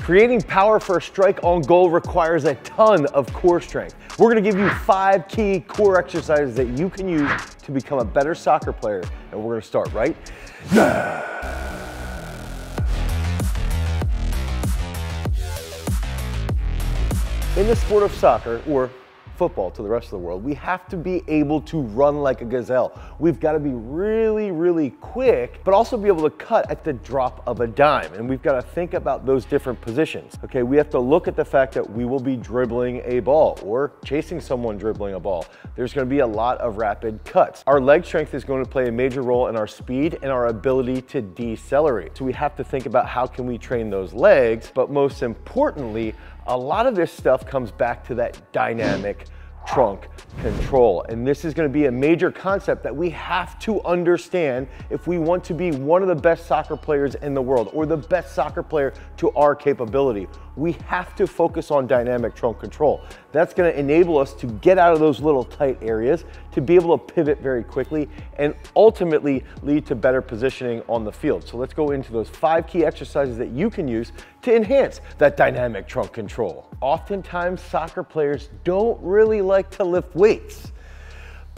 Creating power for a strike on goal requires a ton of core strength. We're gonna give you 5 key core exercises that you can use to become a better soccer player, and we're gonna start right now. In the sport of soccer, or football to the rest of the world, we have to be able to run like a gazelle. We've got to be really, really quick, but also be able to cut at the drop of a dime. And we've got to think about those different positions. Okay, we have to look at the fact that we will be dribbling a ball or chasing someone dribbling a ball. There's going to be a lot of rapid cuts. Our leg strength is going to play a major role in our speed and our ability to decelerate. So we have to think about how can we train those legs, but most importantly, a lot of this stuff comes back to that dynamic trunk control. And this is going to be a major concept that we have to understand if we want to be one of the best soccer players in the world or the best soccer player to our capability. We have to focus on dynamic trunk control. That's going to enable us to get out of those little tight areas, to be able to pivot very quickly, and ultimately lead to better positioning on the field. So let's go into those 5 key exercises that you can use to enhance that dynamic trunk control. Oftentimes, soccer players don't really like to lift weights,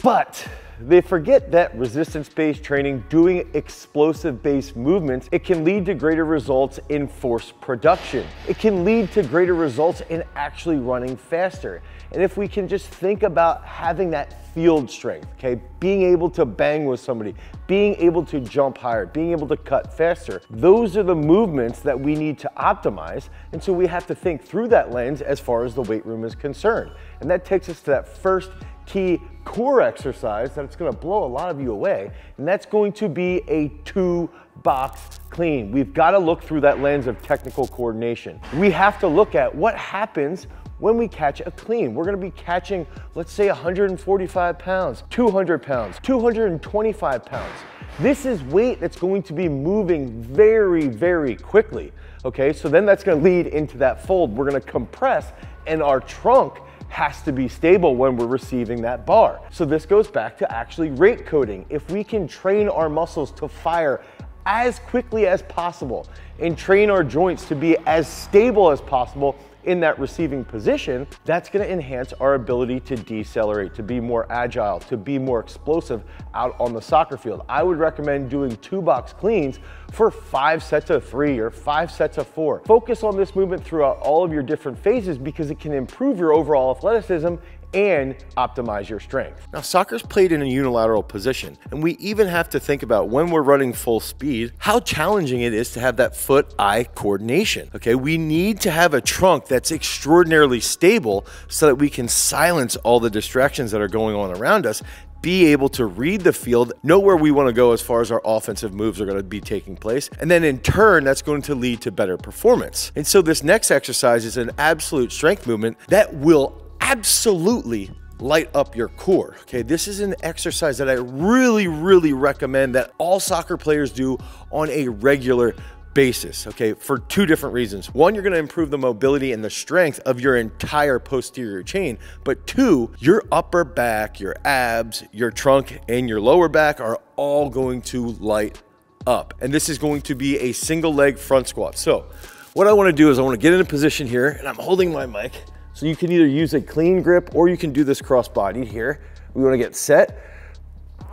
but they forget that resistance-based training, doing explosive-based movements, it can lead to greater results in force production. It can lead to greater results in actually running faster. And if we can just think about having that field strength, okay, being able to bang with somebody, being able to jump higher, being able to cut faster, those are the movements that we need to optimize. And so we have to think through that lens as far as the weight room is concerned. And that takes us to that first key core exercise that's going to blow a lot of you away, and that's going to be a 2-box clean. We've got to look through that lens of technical coordination. We have to look at what happens when we catch a clean. We're going to be catching, let's say, 145 pounds, 200 pounds, 225 pounds. This is weight that's going to be moving very, very quickly. Okay, so then that's going to lead into that fold. We're going to compress, and our trunk has to be stable when we're receiving that bar. So this goes back to actually rate coding. If we can train our muscles to fire as quickly as possible and train our joints to be as stable as possible in that receiving position, that's going to enhance our ability to decelerate, to be more agile, to be more explosive out on the soccer field. I would recommend doing 2-box cleans for 5 sets of 3 or 5 sets of 4. Focus on this movement throughout all of your different phases because it can improve your overall athleticism and optimize your strength. Now, soccer's played in a unilateral position, and we even have to think about when we're running full speed, how challenging it is to have that foot-eye coordination. Okay, we need to have a trunk that's extraordinarily stable so that we can silence all the distractions that are going on around us, be able to read the field, know where we want to go as far as our offensive moves are going to be taking place, and then in turn, that's going to lead to better performance. And so this next exercise is an absolute strength movement that will absolutely light up your core. Okay, this is an exercise that I really, really recommend that all soccer players do on a regular basis, okay, for 2 different reasons. One, you're going to improve the mobility and the strength of your entire posterior chain, but 2, your upper back, your abs, your trunk, and your lower back are all going to light up. And this is going to be a single leg front squat. So what I want to do is I want to get in a position here, and I'm holding my mic. So you can either use a clean grip or you can do this cross-bodied here. We want to get set.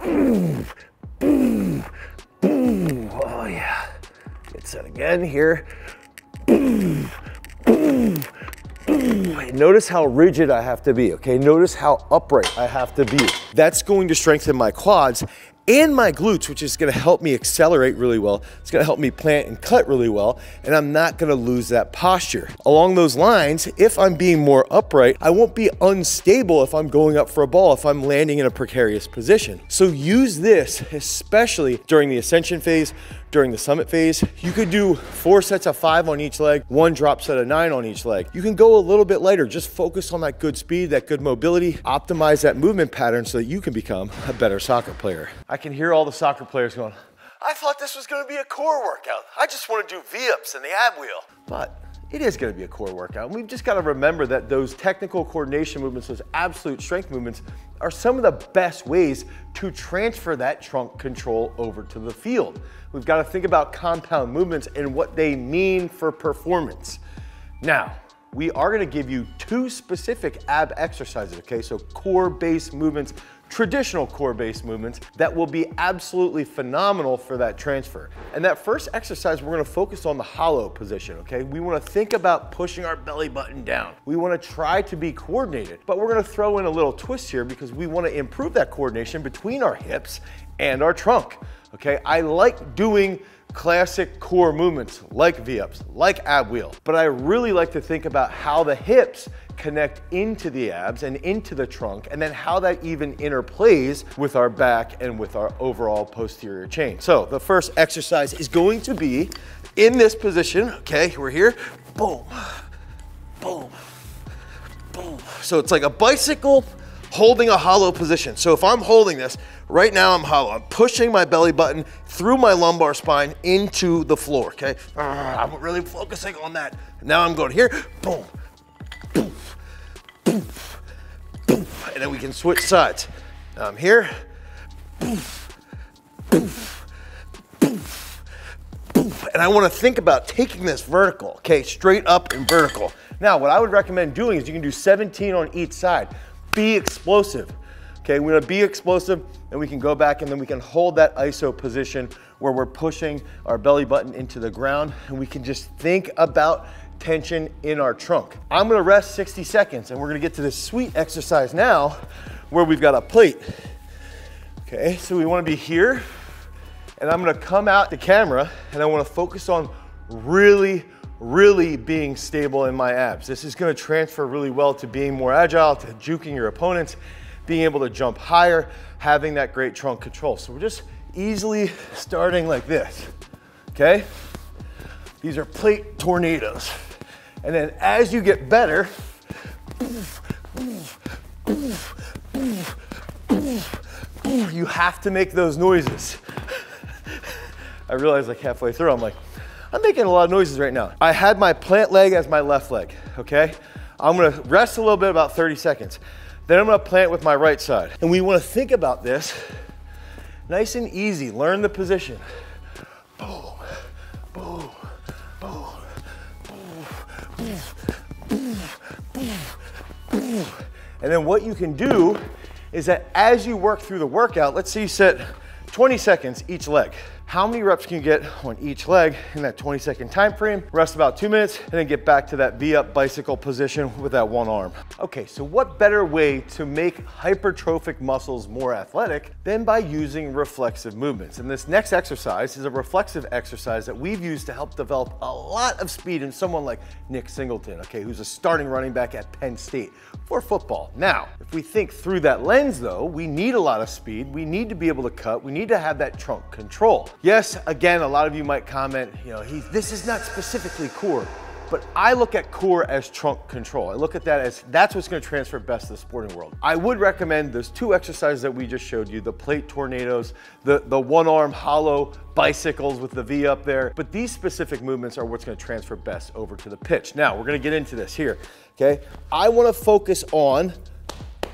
Oh yeah. Get set again here. Notice how rigid I have to be, okay? Notice how upright I have to be. That's going to strengthen my quads and my glutes, which is going to help me accelerate really well. It's going to help me plant and cut really well, and I'm not going to lose that posture. Along those lines, if I'm being more upright, I won't be unstable if I'm going up for a ball, if I'm landing in a precarious position. So use this, especially during the ascension phase, during the summit phase. You could do 4 sets of 5 on each leg, 1 drop set of 9 on each leg. You can go a little bit lighter, just focus on that good speed, that good mobility, optimize that movement pattern so that you can become a better soccer player. I can hear all the soccer players going, I thought this was gonna be a core workout. I just wanna do V-ups and the ab wheel. But it is gonna be a core workout. And we've just gotta remember that those technical coordination movements, those absolute strength movements, are some of the best ways to transfer that trunk control over to the field. We've gotta think about compound movements and what they mean for performance. Now, we are gonna give you 2 specific ab exercises, okay? So core-based movements, traditional core-based movements that will be absolutely phenomenal for that transfer. And that first exercise, we're gonna focus on the hollow position, okay? We wanna think about pushing our belly button down. We wanna try to be coordinated, but we're gonna throw in a little twist here because we wanna improve that coordination between our hips and our trunk, okay? I like doing classic core movements like V-ups, like ab wheel, but I really like to think about how the hips connect into the abs and into the trunk, and then how that even interplays with our back and with our overall posterior chain. So the first exercise is going to be in this position, okay? We're here, boom, boom, boom. So it's like a bicycle holding a hollow position. So if I'm holding this, right now I'm hollow. I'm pushing my belly button through my lumbar spine into the floor, okay? I'm really focusing on that. Now I'm going here, boom, boom, boom, boom. And then we can switch sides. Now I'm here, boom, boom, boom, boom. And I wanna think about taking this vertical, okay? Straight up and vertical. Now, what I would recommend doing is you can do 17 on each side. Be explosive, okay? We're gonna be explosive, and we can go back and then we can hold that iso position where we're pushing our belly button into the ground, and we can just think about tension in our trunk. I'm gonna rest 60 seconds, and we're gonna get to this sweet exercise now where we've got a plate. Okay, so we wanna be here, and I'm gonna come out the camera, and I wanna focus on really being stable in my abs. This is gonna transfer really well to being more agile, to juking your opponents, being able to jump higher, having that great trunk control. So we're just easily starting like this, okay? These are plate tornadoes. And then as you get better, you have to make those noises. I realized like halfway through, I'm making a lot of noises right now. I had my plant leg as my left leg, okay? I'm gonna rest a little bit, about 30 seconds. Then I'm gonna plant with my right side. And we wanna think about this nice and easy. Learn the position. Boom, boom, boom, boom, boom, boom, boom. And then what you can do is that as you work through the workout, let's say you set 20 seconds each leg. How many reps can you get on each leg in that 20-second time frame? Rest about 2 minutes, and then get back to that V-up bicycle position with that one arm. Okay, so what better way to make hypertrophic muscles more athletic than by using reflexive movements? And this next exercise is a reflexive exercise that we've used to help develop a lot of speed in someone like Nick Singleton, okay, who's a starting running back at Penn State for football. Now, if we think through that lens though, we need a lot of speed, we need to be able to cut, we need to have that trunk control. Yes, again, a lot of you might comment, you know, this is not specifically core, but I look at core as trunk control. I look at that as that's what's gonna transfer best to the sporting world. I would recommend those 2 exercises that we just showed you, the plate tornadoes, the one-arm hollow bicycles with the V up there, but these specific movements are what's gonna transfer best over to the pitch. Now, we're gonna get into this here, okay? I wanna focus on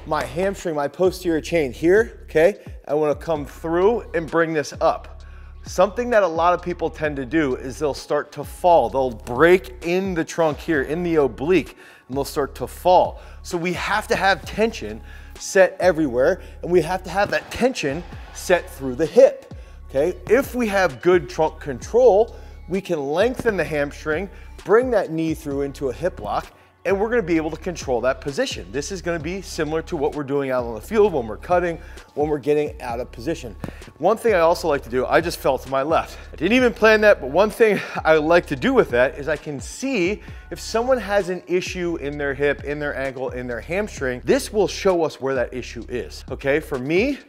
my hamstring, my posterior chain here, okay? I wanna come through and bring this up. Something that a lot of people tend to do is they'll start to fall. They'll break in the trunk here, in the oblique, and they'll start to fall. So we have to have tension set everywhere, and we have to have that tension set through the hip, okay? If we have good trunk control, we can lengthen the hamstring, bring that knee through into a hip lock, and we're gonna be able to control that position. This is gonna be similar to what we're doing out on the field when we're cutting, when we're getting out of position. One thing I also like to do, I just fell to my left. I didn't even plan that, but one thing I like to do with that is I can see if someone has an issue in their hip, in their ankle, in their hamstring, this will show us where that issue is, okay? For me,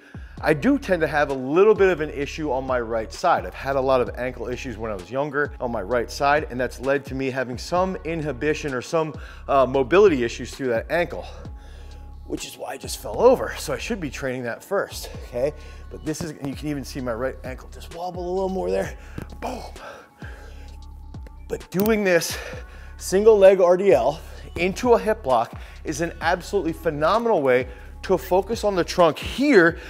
I do tend to have a little bit of an issue on my right side. I've had a lot of ankle issues when I was younger on my right side, and that's led to me having some inhibition or some mobility issues through that ankle, which is why I just fell over. So I should be training that first, okay? But this is, and you can even see my right ankle just wobble a little more there, boom. But doing this single leg RDL into a hip lock is an absolutely phenomenal way to focus on the trunk here,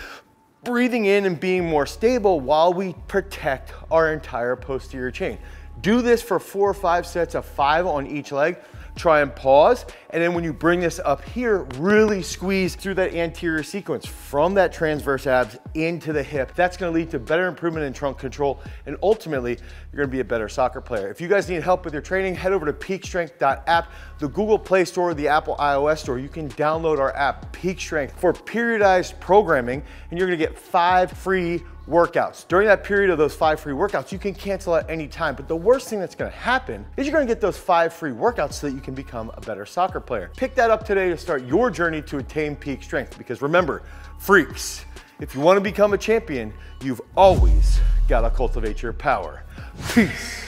breathing in and being more stable while we protect our entire posterior chain. Do this for 4 or 5 sets of 5 on each leg. Try and pause, and then when you bring this up here, really squeeze through that anterior sequence from that transverse abs into the hip. That's gonna lead to better improvement in trunk control, and ultimately, you're gonna be a better soccer player. If you guys need help with your training, head over to peakstrength.app, the Google Play Store, the Apple iOS Store. You can download our app, Peak Strength, for periodized programming, and you're gonna get 5 free workouts. During that period of those 5 free workouts, you can cancel at any time, but the worst thing that's gonna happen is you're gonna get those 5 free workouts so that you can become a better soccer player. Pick that up today to start your journey to attain peak strength, because remember, freaks, if you wanna become a champion, you've always gotta cultivate your power. Peace.